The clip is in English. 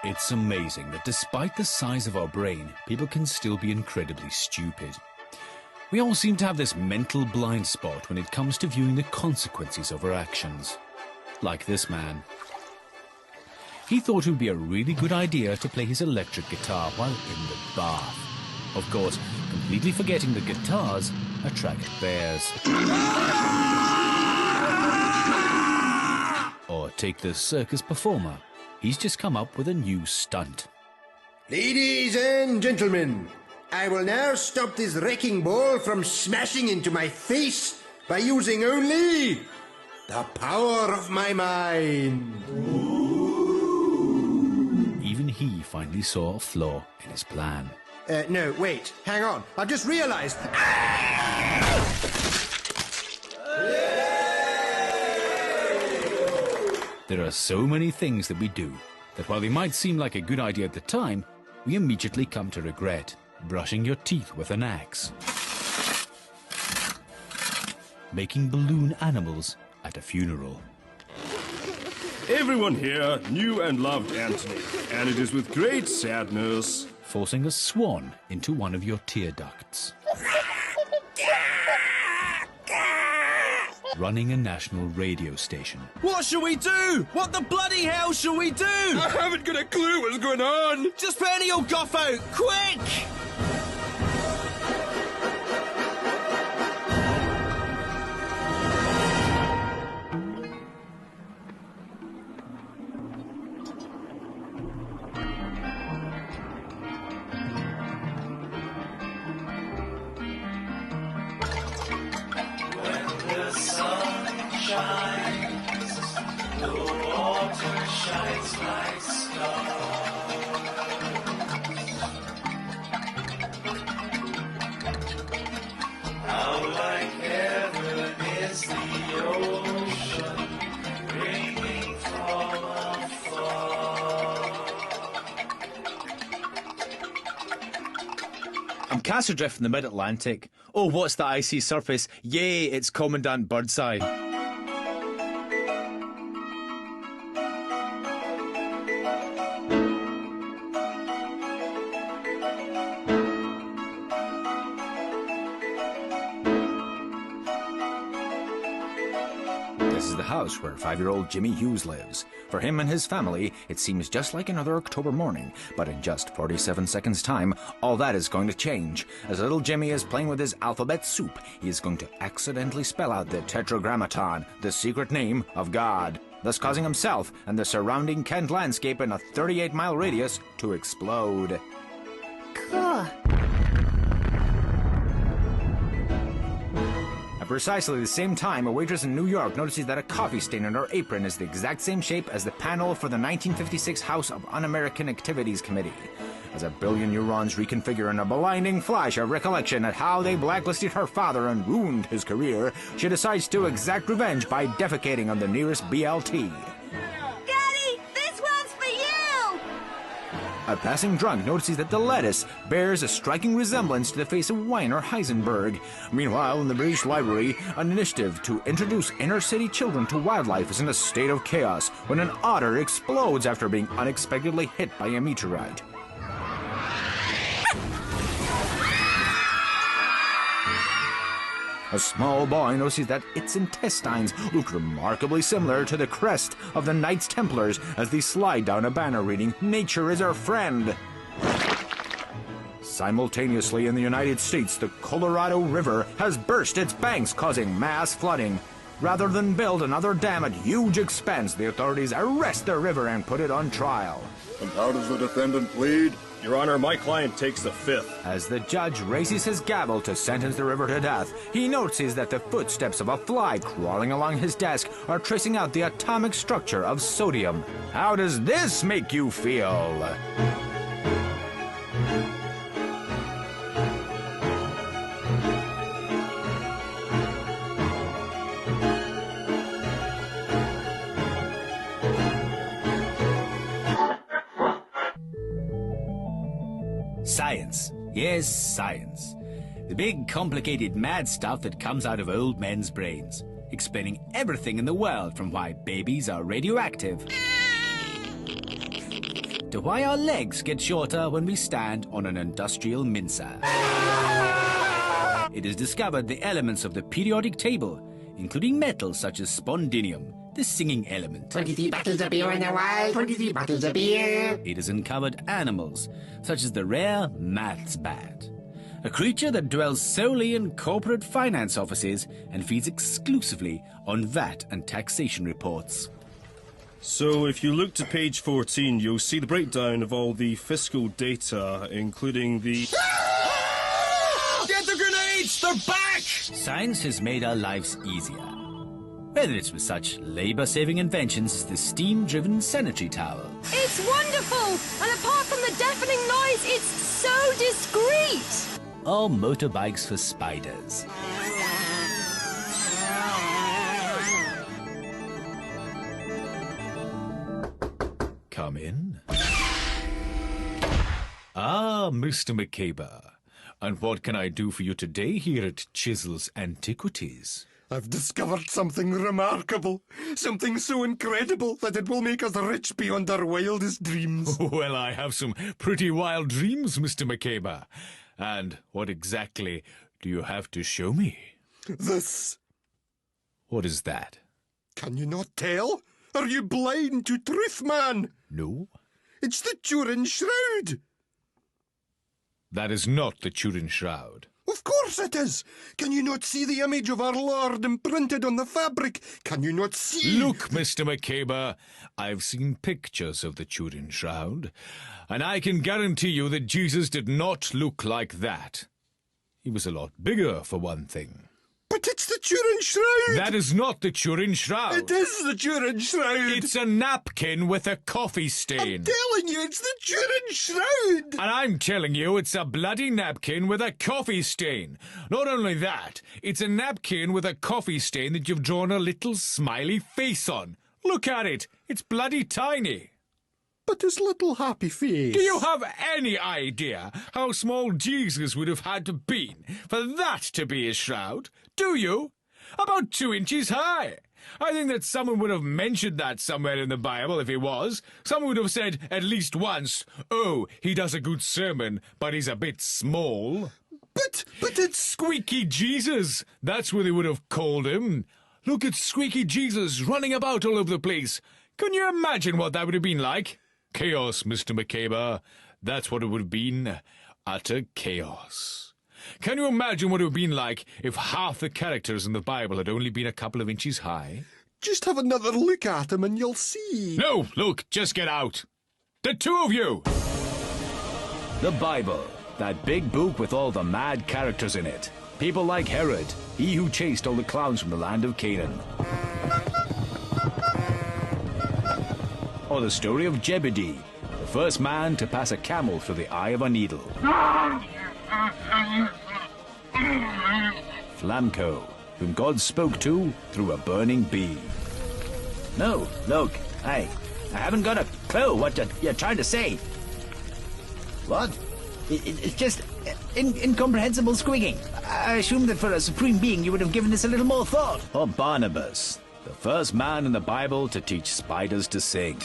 It's amazing that despite the size of our brain, people can still be incredibly stupid. We all seem to have this mental blind spot when it comes to viewing the consequences of our actions. Like this man. He thought it would be a really good idea to play his electric guitar while in the bath. Of course, completely forgetting that guitars attract bears. Or take the circus performer. He's just come up with a new stunt. Ladies and gentlemen, I will now stop this wrecking ball from smashing into my face by using only the power of my mind. Even he finally saw a flaw in his plan. No, wait, hang on. I've just realized. There are so many things that we do that while they might seem like a good idea at the time, we immediately come to regret. Brushing your teeth with an axe. Making balloon animals at a funeral. Everyone here knew and loved Anthony, and it is with great sadness. Forcing a swan into one of your tear ducts. Running a national radio station. What shall we do? What the bloody hell shall we do? I haven't got a clue what's going on. Just put any old guff out, quick! I'm cast adrift in the mid-Atlantic. Oh, what's the icy surface? Yay, it's Commandant Birdseye. This is the house where 5-year-old Jimmy Hughes lives. For him and his family, it seems just like another October morning, but in just 47 seconds' time, all that is going to change. As little Jimmy is playing with his alphabet soup, he is going to accidentally spell out the Tetragrammaton, the secret name of God, thus causing himself and the surrounding Kent landscape in a 38-mile radius to explode. Cool. At precisely the same time, a waitress in New York notices that a coffee stain on her apron is the exact same shape as the panel for the 1956 House of Un-American Activities Committee. As a billion neurons reconfigure in a blinding flash of recollection at how they blacklisted her father and ruined his career, she decides to exact revenge by defecating on the nearest BLT. A passing drunk notices that the lettuce bears a striking resemblance to the face of Weiner Heisenberg. Meanwhile, in the British Library, an initiative to introduce inner-city children to wildlife is in a state of chaos when an otter explodes after being unexpectedly hit by a meteorite. A small boy notices that its intestines look remarkably similar to the crest of the Knights Templars as they slide down a banner reading, "Nature is our friend." Simultaneously in the United States, the Colorado River has burst its banks, causing mass flooding. Rather than build another dam at huge expense, the authorities arrest the river and put it on trial. And how does the defendant plead? Your Honor, my client takes the fifth. As the judge raises his gavel to sentence the river to death, he notices that the footsteps of a fly crawling along his desk are tracing out the atomic structure of sodium. How does this make you feel? Science. Yes, science. The big, complicated, mad stuff that comes out of old men's brains, explaining everything in the world from why babies are radioactive to why our legs get shorter when we stand on an industrial mincer. It has discovered the elements of the periodic table, including metals such as spondinium, the singing element. 23 bottles of beer in the wild, 23 bottles of beer. It has uncovered animals, such as the rare maths bat, a creature that dwells solely in corporate finance offices and feeds exclusively on VAT and taxation reports. So if you look to page 14, you'll see the breakdown of all the fiscal data, including the... Get the grenades! They're back! Science has made our lives easier. Whether it's with such labor-saving inventions as the steam-driven sanitary towel. It's wonderful! And apart from the deafening noise, it's so discreet! Or motorbikes for spiders. Come in. Ah, Mr. McCabe. And what can I do for you today here at Chisel's Antiquities? I've discovered something remarkable. Something so incredible that it will make us rich beyond our wildest dreams. Well, I have some pretty wild dreams, Mr. McCabe. And what exactly do you have to show me? This. What is that? Can you not tell? Are you blind to truth, man? No. It's the Turin Shroud. That is not the Turin Shroud. Of course it is. Can you not see the image of our Lord imprinted on the fabric? Can you not see... Look, Mr. McCabe, I've seen pictures of the Turin Shroud, and I can guarantee you that Jesus did not look like that. He was a lot bigger, for one thing. But it's the Turin Shroud! That is not the Turin Shroud! It is the Turin Shroud! It's a napkin with a coffee stain! I'm telling you, it's the Turin Shroud! And I'm telling you, it's a bloody napkin with a coffee stain! Not only that, it's a napkin with a coffee stain that you've drawn a little smiley face on. Look at it! It's bloody tiny! But his little happy face... Do you have any idea how small Jesus would have had to be for that to be his shroud? Do you? About 2 inches high. I think that someone would have mentioned that somewhere in the Bible if he was. Someone would have said at least once, "Oh, he does a good sermon, but he's a bit small." But it's... Squeaky Jesus! That's what they would have called him. Look at Squeaky Jesus running about all over the place. Can you imagine what that would have been like? Chaos, Mr. McCabe. That's what it would have been. Utter chaos. Can you imagine what it would have been like if half the characters in the Bible had only been a couple of inches high? Just have another look at him and you'll see. No, look, just get out. The two of you! The Bible. That big book with all the mad characters in it. People like Herod, he who chased all the clowns from the land of Canaan. Or the story of Jebediah, the first man to pass a camel through the eye of a needle. Flamco, whom God spoke to through a burning bee. No, look, I haven't got a clue what you're trying to say. What? It's just incomprehensible squeaking. I assumed that for a supreme being you would have given this a little more thought. Or Barnabas, the first man in the Bible to teach spiders to sing.